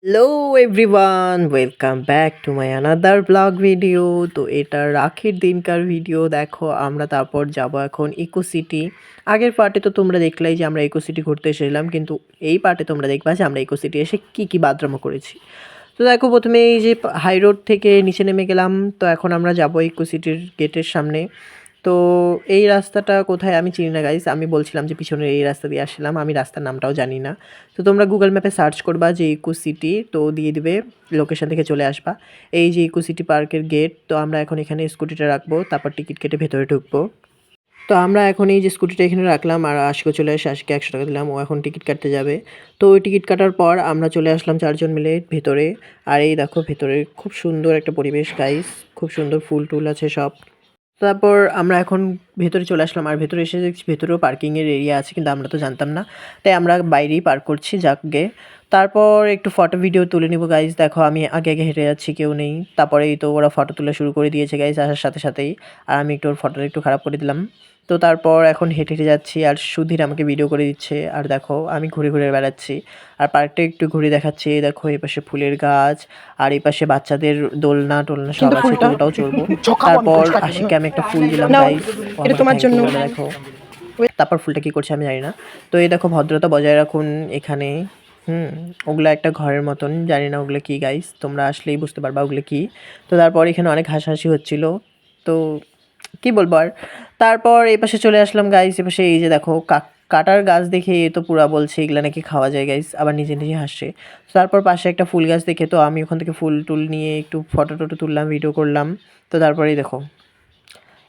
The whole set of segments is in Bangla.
Hello everyone, welcome back to my another blog video. তো এটা রাখির দিনকার ভিডিও। দেখো আমরা তারপর যাব এখন ইকো সিটি। আগের পার্টে তো তোমরা দেখলেই যে আমরা ইকো সিটি ঘুরতে এসেছিলাম, কিন্তু এই পার্টে তোমরা দেখবা যে আমরা ইকো সিটি এসে কী বাদরামো করেছি। তো দেখো প্রথমে এই যে হাই রোড থেকে নিচে নেমে গেলাম। তো এখন আমরা যাব ইকো সিটির গেটের সামনে। তো এই রাস্তাটা কোথায় আমি চিনি না গাইস। আমি বলছিলাম যে পিছনের এই রাস্তা দিয়ে আসলাম, আমি রাস্তার নামটাও জানি না। তো তোমরা গুগল ম্যাপে সার্চ করবা যে ইকো সিটি, তো দিয়ে দিবে, লোকেশন থেকে চলে আসবা। এই যে ইকো সিটি পার্কের গেট। তো আমরা এখন এখানে স্কুটিটা রাখবো, তারপর টিকিট কেটে ভেতরে ঢুকবো। তো আমরা এখন এই যে স্কুটিটা এখানে রাখলাম, আর আশিকও চলে আসে, আশিকে 100 টাকা দিলাম, ও এখন টিকিট কাটতে যাবে। তো ওই টিকিট কাটার পর আমরা চলে আসলাম 4 জন মিলে ভেতরে। আর এই দেখো ভেতরে খুব সুন্দর একটা পরিবেশ গাইস, খুব সুন্দর ফুল টুল আছে সব। তারপর আমরা এখন ভেতরে চলে আসলাম, আর ভেতরে এসে দেখছি ভেতরেও পার্কিংয়ের এরিয়া আছে, কিন্তু আমরা তো জানতাম না, তাই আমরা বাইরেই পার্ক করছি যাকগে। তারপর একটু ফটো ভিডিও তুলে নিব গাইজ। দেখো আমি আগে আগে হেঁটে যাচ্ছি, কেউ নেই। তারপরে এই তো ওরা ফটো তোলা শুরু করে দিয়েছে গাইজ আসার সাথে সাথেই, আর আমি একটু ওর ফটোটা একটু খারাপ করে দিলাম। তো তারপর এখন হেঁটে হেঁটে যাচ্ছি, আর সুধীর আমাকে ভিডিও করে দিচ্ছে, আর দেখো আমি ঘুরে ঘুরে বেড়াচ্ছি, আর পার্কটা একটু ঘুরে দেখাচ্ছি। দেখো এই পাশে ফুলের গাছ, আর এই পাশে বাচ্চাদের দোলনা টোলনা সব আছে, তো ওটাও চড়বো। তারপর আশিকে আমি একটা ফুল দিলাম গাইস, এটা তোমার জন্য। দেখো তারপর ফুলটা কি করছে আমি জানি না। তো এই দেখো ভদ্রতা বজায় রাখুন এখানে। ওগুলা একটা ঘরের মতন, জানি না ওগুলো কি গাইস, তোমরা আসলেই বুঝতে পারবা ওগুলো কি। তো তারপর এখানে অনেক হাসাহাসি হচ্ছিল। তো কি বলবো আর। তারপর এই পাশে চলে আসলাম গাইস, এ পাশে এই যে দেখো কাটার গাছ দেখে এ তো পুরা বলছে এগুলা নাকি খাওয়া যায় গাইস, আবার নিজে নিজে হাসছে। তারপর পাশে একটা ফুল গাছ দেখে তো আমি ওখান থেকে ফুল টুল নিয়ে একটু ফটো টটো তুললাম, ভিডিও করলাম। তো তারপরেই দেখো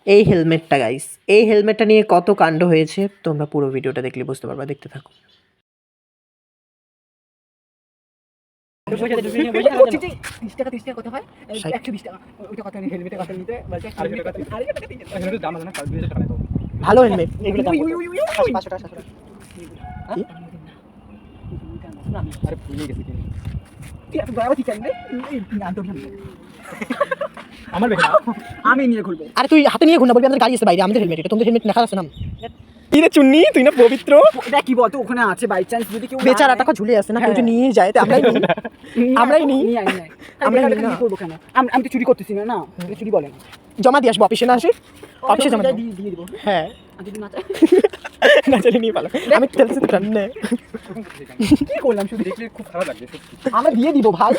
এই হেলমেটটা গাইস, এই হেলমেটটা নিয়ে কত কাণ্ড হয়েছে, তোমরা পুরো ভিডিওটা দেখলে বুঝতে পারবা, দেখতে থাকো। ভালো হেলমেট আমি নিয়ে ঘুরবো। আরে তুই হাতে নিয়ে ঘুর না, বলবি আমাদের গাড়ি আছে বাইরে, আমাদের হেলমেট এটা, তোমাদের হেলমেট দেখা আছে না। কি রে চুন্নি, তুই না পবিত্র, এটা কি বলতো ওখানে আছে, বাই চান্স যদি কেউ বেচারা টাকা ঝুলে আছে না, কেউ যদি নিয়ে যায় তো আমরাই নিই, আমরাই নিই, আমরা কি করব কেন? আমি তো চুরি করতেছি না, না চুরি বলে না, জমা দিয়ে আসবো অফিসে, না আসি অফিসে জমা দিয়ে দিব। হ্যাঁ না চলে নিয়ে পালো, আমি খেলছি তো জানি না কি করলাম, শুধু দেখলে খুব খারাপ লাগছে, আমরা দিয়ে দিব ভাই।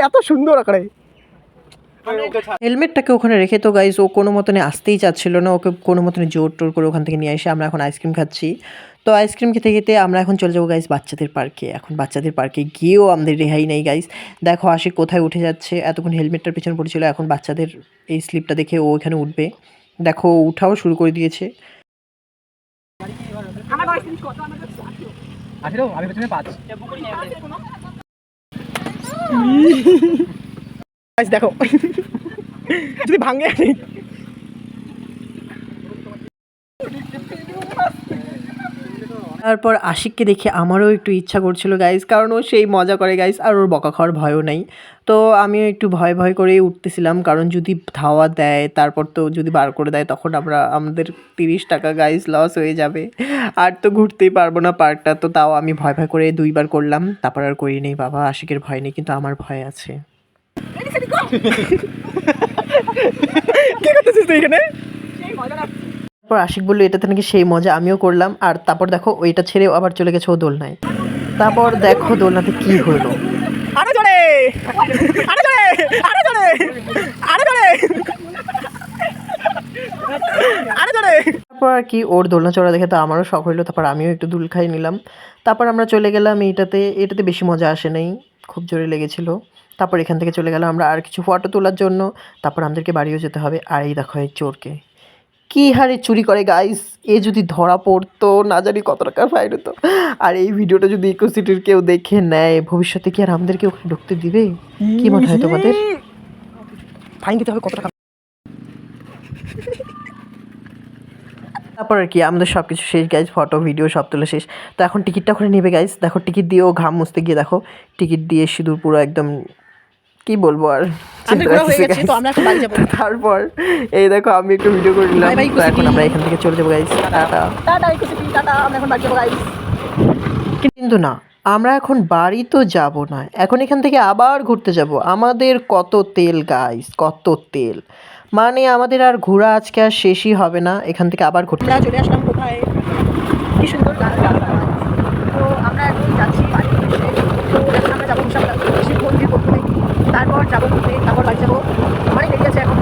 এত সুন্দর আকারে হেলমেটটাকে ওখানে রেখে তো গাইজ ও কোনো মতনে আসতেই চাচ্ছিল না, ওকে কোনো মতনে জোর টোর করে ওখান থেকে নিয়ে এসে আমরা এখন আইসক্রিম খাচ্ছি। তো আইসক্রিম খেতে খেতে আমরা এখন চলে যাবো গাইজ বাচ্চাদের পার্কে। এখন বাচ্চাদের পার্কে গিয়েও আমাদের রেহাই নেই গাইজ। দেখো আশিক কোথায় উঠে যাচ্ছে, এতক্ষণ হেলমেটটার পিছনে পড়েছিল, এখন বাচ্চাদের এই স্লিপটা দেখে ও এখানে উঠবে। দেখো উঠাও শুরু করে দিয়েছে। দেখো যদি ভাঙে। তারপর আশিককে দেখে আমারও একটু ইচ্ছা করছিল গাইজ, কারণ ও সেই মজা করে গাইজ, আর ওর বকা খাওয়ার ভয়ও নেই। তো আমিও একটু ভয় ভয় করেই উঠতেছিলাম, কারণ যদি ধাওয়া দেয় তারপর তো যদি বার করে দেয় তখন আমাদের 30 টাকা গাইজ লস হয়ে যাবে, আর তো ঘুরতেই পারবো না পার্কটা। তো তাও আমি ভয় ভয় করে 2বার করলাম, তারপর আর করি নেই। বাবা আশিকের ভয় নেই, কিন্তু আমার ভয় আছে। কি করতেছিস তুই এখানে? তারপর আশিক বললো এটাতে নাকি সেই মজা, আমিও করলাম। আর তারপর দেখো ওইটা ছেড়ে আবার চলে গেছে ও দোলনায়। তারপর দেখো দোলনাতে কি হলো, আরে জোরে আরে জোরে আরে জোরে আরে জোরে আরে জোরে। তারপর আর কি ওর দোলনা চড়া দেখে তো আমারও শখ হইলো, তারপর আমিও একটু দুল খাই নিলাম। তারপর আমরা চলে গেলাম এটাতে বেশি মজা আসে নাই, খুব জোরে লেগেছিল। তারপর এখান থেকে চলে গেলাম আমরা আর কিছু ফটো তোলার জন্য। তারপর আমাদেরকে বাড়িও যেতে হবে। আর এই দেখো এই চোরকে কি হারে চুরি করে গাইস, এ যদি ধরা পড়তো না জানি কত টাকা ফাইন হতো। আর এই ভিডিওটা যদি ইকো সিটির কেউ দেখে নেয়, ভবিষ্যতে কি আর আমাদেরকে ওখানে ঢুকতে দিবে? কি মনে হয় তোমাদের? ফাইন দিতে হবে কত টাকা। তারপর আর কি আমাদের সব কিছু শেষ গাইজ, ফটো ভিডিও সব তোলা শেষ। তো এখন টিকিটটা ওখানে নেবে গাইজ। দেখো টিকিট দিয়েও ঘাম মুছতে গিয়ে দেখো টিকিট দিয়ে সিঁদুর পুরো একদম কি বলবো আর, আমাদের ঘোরা হয়ে গেছে, তো আমরা এখন বাড়ি যাবো। তারপর এই দেখো আমি একটু ভিডিও করে নিলাম। Bye bye, তো এখন Ikusuki। আমরা এখান থেকে চলে যাবো গাইস, টাটা। টাটা ইকোসিটি, টাটা, আমরা এখন বাড়ি যাবো গাইস। কিন্তু না, আমরা এখন বাড়ি তো যাব না, এখন এখান থেকে আবার ঘুরতে যাব। আমাদের কত তেল গাইস, কত তেল, মানে আমাদের আর ঘোরা আজকে আর শেষই হবে না, এখান থেকে আবার ঘুরতে আমরা চলে আসলাম কোথায়, কি সুন্দর রাস্তা। তো আমরা এখন যাচ্ছি বাড়ির উদ্দেশ্যে। তো এখন আমরা যাবো শিব মন্দির প্রথমে, তারপর যাবো ঘুরতে, তারপর বাড়ি যাবো। অনেক দেরি আছে এখন,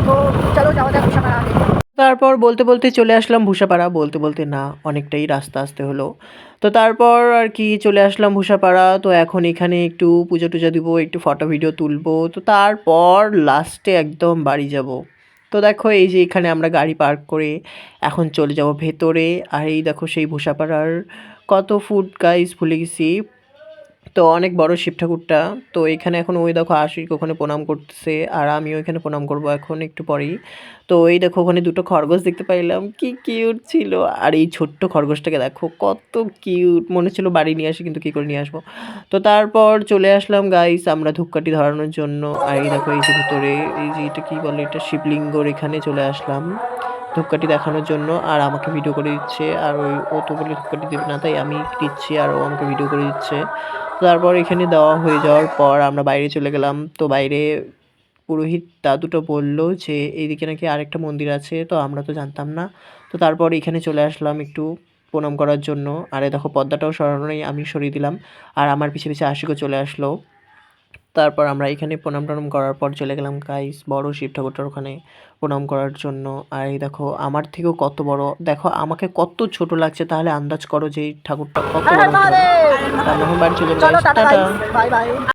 তো চলো যাওয়া যাক ভূষাপাড়া আগে। তারপর বলতে বলতে চলে আসলাম ভূষাপাড়া, বলতে বলতে না অনেকটাই রাস্তা আসতে হলো। তো তারপর আর কি চলে আসলাম ভূষাপাড়া। তো এখন এখানে একটু পুজো টুজো দিব, একটু ফটো ভিডিও তুলবো, তো তারপর লাস্টে একদম বাড়ি যাব। তো দেখো এই যে এখানে আমরা গাড়ি পার্ক করে এখন চলে যাব ভেতরে। আর এই দেখো সেই ভূষাপাড়ার কত ফুট গাইস ভুলে গেছি। তো অনেক বড় শিব ঠাকুরটা। তো এখানে এখন ওই দেখো আশিক ওখানে প্রণাম করতেছে, আর আমিও এখানে প্রণাম করব এখন একটু পরেই। তো এই দেখো ওখানে দুটো খরগোশ দেখতে পাইলাম, কি কিউট ছিল। আর এই ছোট্ট খরগোশটাকে দেখো কত কিউট, মনে ছিল বাড়ি নিয়ে আসি, কিন্তু কী করে নিয়ে আসবো। তো তারপর চলে আসলাম গাইস আমরা ধূপকাঠি ধরানোর জন্য। আর এই দেখো এই যে ভিতরে এই যে এটা কী বলে, এটা শিবলিঙ্গর এখানে চলে আসলাম ধূপকাঠি দেখানোর জন্য। আর আমাকে ভিডিও করে দিচ্ছে, আর ওই ও তো বলে ধূপকাঠি দেবে না, তাই আমি দিচ্ছি আর ও আমাকে ভিডিও করে দিচ্ছে। তারপর এখানে দেওয়া হয়ে যাওয়ার পর আমরা বাইরে চলে গেলাম। তো বাইরে পুরোহিত দাদুটা বলল যে এইদিকে নাকি আরেকটা মন্দির আছে, তো আমরা তো জানতাম না। তো তারপর এখানে চলে আসলাম একটু প্রণাম করার জন্য। আর এ দেখো পর্দাটাও সরানো নেই, আমি সরিয়ে দিলাম। আর আমার পিছে পিছে আশিকও চলে আসলো। তারপর আমরা এখানে প্রণাম টনাম করার পর চলে গেলাম গাইস বড় শিব ঠাকুরটার ওখানে প্রণাম করার জন্য। আর এই দেখো আমার থেকেও কত বড়, দেখো আমাকে কত ছোট লাগছে, তাহলে আন্দাজ করো যে এই ঠাকুরটা কত বড় হতে পারে। তো আমরা এখন বাড়ি চলে যাবো চলো guys, tata tata. Guys, bye bye.